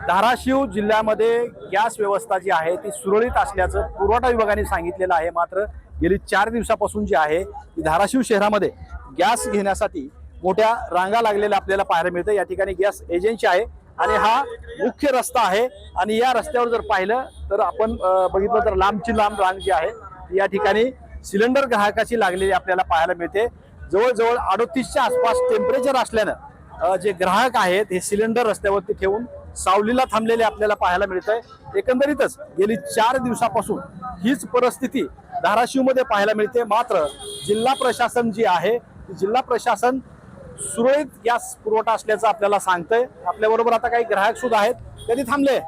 धाराशिव जिल्ह्यामध्ये गॅस व्यवस्था जी आहे ती सुरळीत असल्याचं पुरवठा विभागाने सांगितलेलं आहे। मात्र गेली 4 दिवसापासून जी आहे ती धाराशिव शहरामध्ये गॅस घेण्यासाठी मोठ्या रांगा लागलेल्या आपल्याला पाहायला मिळतं। या ठिकाणी गॅस एजन्सी आहे आणि हा मुख्य रस्ता आहे आणि या रस्त्यावर जर पाहिलं तर आपण बघितलं तर लांबची लांब रांग जी आहे या ठिकाणी सिलेंडर ग्राहकाची लागलेली आपल्याला पाहायला मिळते। जवळजवळ 38च्या आसपास टेम्परेचर असल्यानं जे ग्राहक आहेत हे सिलेंडर रस्त्यावरती ठेवून सावलीला थांबलेले आपल्याला पाहायला मिळतंय। एकंदरीतच गेली 4 दिवसापासून हीच परिस्थिती धाराशिवमध्ये पाहायला मिळते। मात्र जिल्हा प्रशासन जी आहे जिल्हा प्रशासन सुरळीत गॅस पुरवठा असल्याचं आपल्याला सांगतंय। आपल्याबरोबर आता काही ग्राहक सुद्धा आहेत, कधी थांबले?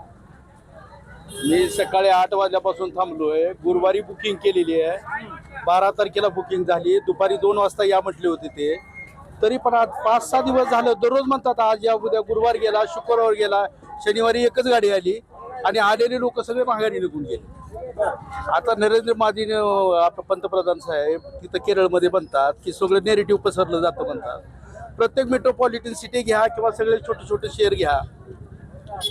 मी सकाळी 8 वाजल्यापासून थांबलोय। गुरुवारी बुकिंग केलेली आहे, 12 तारखेला बुकिंग झाली, दुपारी 2 वाजता या म्हटले होते ते। तरी पण आज 5-6 दिवस झालं दररोज म्हणतात आज या, उद्या गुरुवार गेला, शुक्रवार गेला, शनिवारी एकच गाडी आली आणि आलेले लोक सगळे माघारी निघून गेले। आता नरेंद्र मोदी पंतप्रधान साहेब तिथं केरळमध्ये म्हणतात की सगळं नेरेटिव्ह पसरलं जातं म्हणतात। प्रत्येक मेट्रोपॉलिटन सिटी घ्या किंवा सगळे छोटे छोटे शहर घ्या,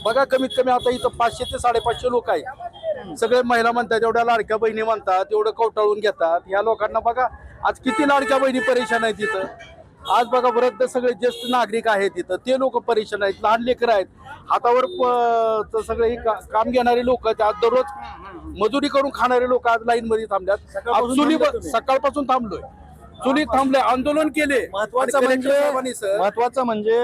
बघा कमीत कमी आता इथं 500 ते 550 लोक आहेत। सगळे महिला म्हणतात, एवढ्या लाडक्या बहिणी म्हणतात, एवढं कवटाळून घेतात। या लोकांना बघा आज किती लाडक्या बहिणी परेशान आहेत तिथं। आज बघा वृद्ध सगळे ज्येष्ठ नागरिक आहेत तिथं, ते लोक परेशान आहेत, लहान लेकरं आहेत, हातावर सगळे काम घेणारे लोक आहेत। आज दररोज मजुरी करून खाणारे लोक आज लाईन मध्ये थांबल्यात। सकाळपासून थांबलोय, चुलीत थांबले, आंदोलन केले। महत्वाचं म्हणजे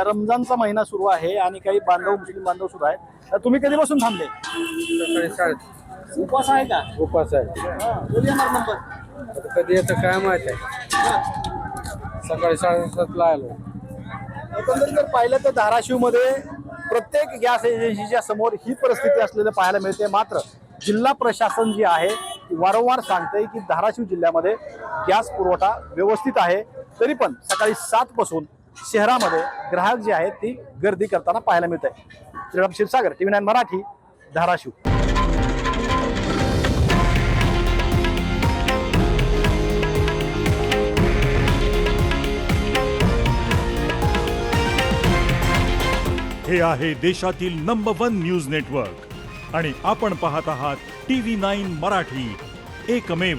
रमजानचा महिना सुरू आहे आणि काही मुस्लिम बांधव सुद्धा आहेत। तुम्ही कधीपासून थांबले? उपवास आहे का? उपास आहे, कधी येतं काय माहित आहे। सकाळी 7:30ला आलो। एकंदरीत जर पाहिलं तर धाराशिवमध्ये प्रत्येक गॅस एजन्सीच्या समोर ही परिस्थिती असलेलं पाहायला मिळते। मात्र जिल्हा प्रशासन जी आहे ती वारंवार सांगते की धाराशिव जिल्ह्यामध्ये गॅस पुरवठा व्यवस्थित आहे। तरी पण सकाळी 7 पासून शहरामध्ये ग्राहक जे आहेत ती गर्दी करताना पाहायला मिळत आहे। श्रीराम क्षीरसागर, TV9 मराठी, धाराशिव। हे आहे देशातील नंबर 1 न्यूज नेटवर्क आणि आपण पाहत आहात TV9 मराठी, एकमेव।